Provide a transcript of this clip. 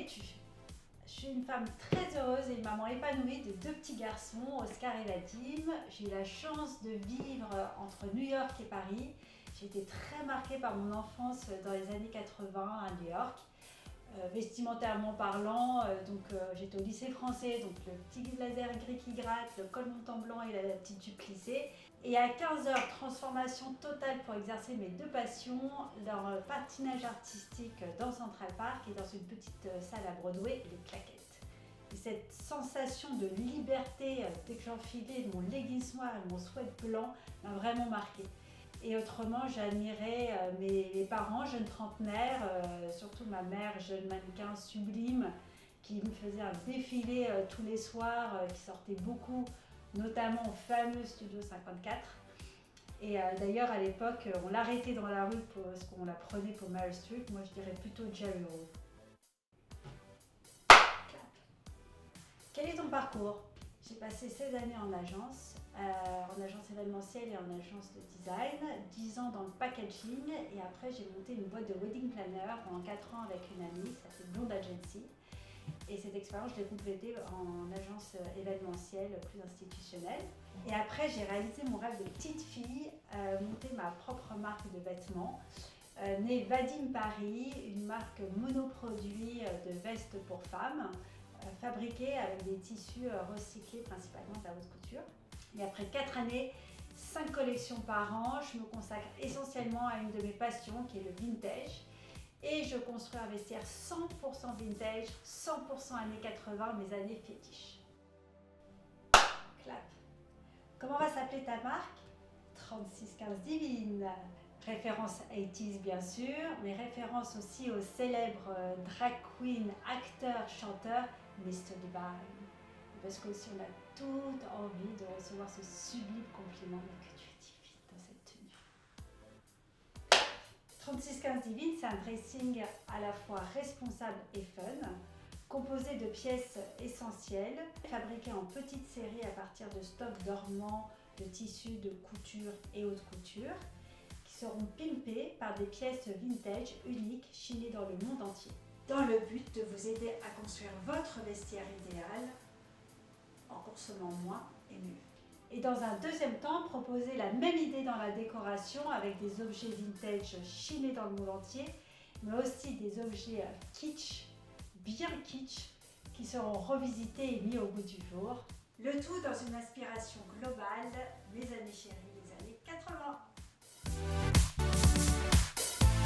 es-tu? Je suis une femme très heureuse et une maman épanouie de 2 petits garçons, Oscar et Vadim. J'ai eu la chance de vivre entre New York et Paris. J'ai été très marquée par mon enfance dans les années 80 à New York. Vestimentairement parlant, j'étais au lycée français, donc le petit blazer gris qui gratte, le col montant blanc et la petite jupe plissée. Et à 15h, transformation totale pour exercer mes 2 passions, le patinage artistique dans Central Park et dans une petite salle à Broadway, les claquettes. Et cette sensation de liberté dès que j'enfilais mon leggings noir et mon sweat blanc m'a vraiment marquée. Et autrement, j'admirais mes parents, jeunes trentenaires, surtout ma mère, jeune mannequin sublime, qui me faisait un défilé tous les soirs, qui sortait beaucoup, notamment au fameux Studio 54. Et d'ailleurs, à l'époque, on l'arrêtait dans la rue parce qu'on la prenait pour Mary Street. Moi, je dirais plutôt Jerry Hall. Quel est ton parcours? J'ai passé 16 années en agence événementielle et en agence de design, 10 ans dans le packaging et après j'ai monté une boîte de wedding planner pendant 4 ans avec une amie, ça s'appelle Blonde Agency. Et cette expérience, je l'ai complétée en agence événementielle plus institutionnelle. Et après, j'ai réalisé mon rêve de petite fille, monter ma propre marque de vêtements, née Vadim Paris, une marque monoproduit de vestes pour femmes, fabriquée avec des tissus recyclés, principalement de la haute couture. Et après 4 années, 5 collections par an, je me consacre essentiellement à une de mes passions qui est le vintage. Et je construis un vestiaire 100% vintage, 100% années 80, mes années fétiches. Clap. Comment va s'appeler ta marque? 3615 Divine. Référence 80s bien sûr, mais référence aussi au célèbre drag queen, acteur, chanteur Mr. Divine. Parce qu'aussi on a toute envie de recevoir ce sublime compliment, mais que tu es divine dans cette tenue. 3615 Divine, c'est un dressing à la fois responsable et fun, composé de pièces essentielles, fabriquées en petite série à partir de stocks dormants de tissus de couture et haute couture, qui seront pimpés par des pièces vintage uniques chinées dans le monde entier, dans le but de vous aider à construire votre vestiaire idéal en consommant moins et mieux. Et dans un deuxième temps, proposer la même idée dans la décoration avec des objets vintage chinés dans le monde entier, mais aussi des objets kitsch, bien kitsch, qui seront revisités et mis au goût du jour. Le tout dans une inspiration globale, mes années chéries, les années 80.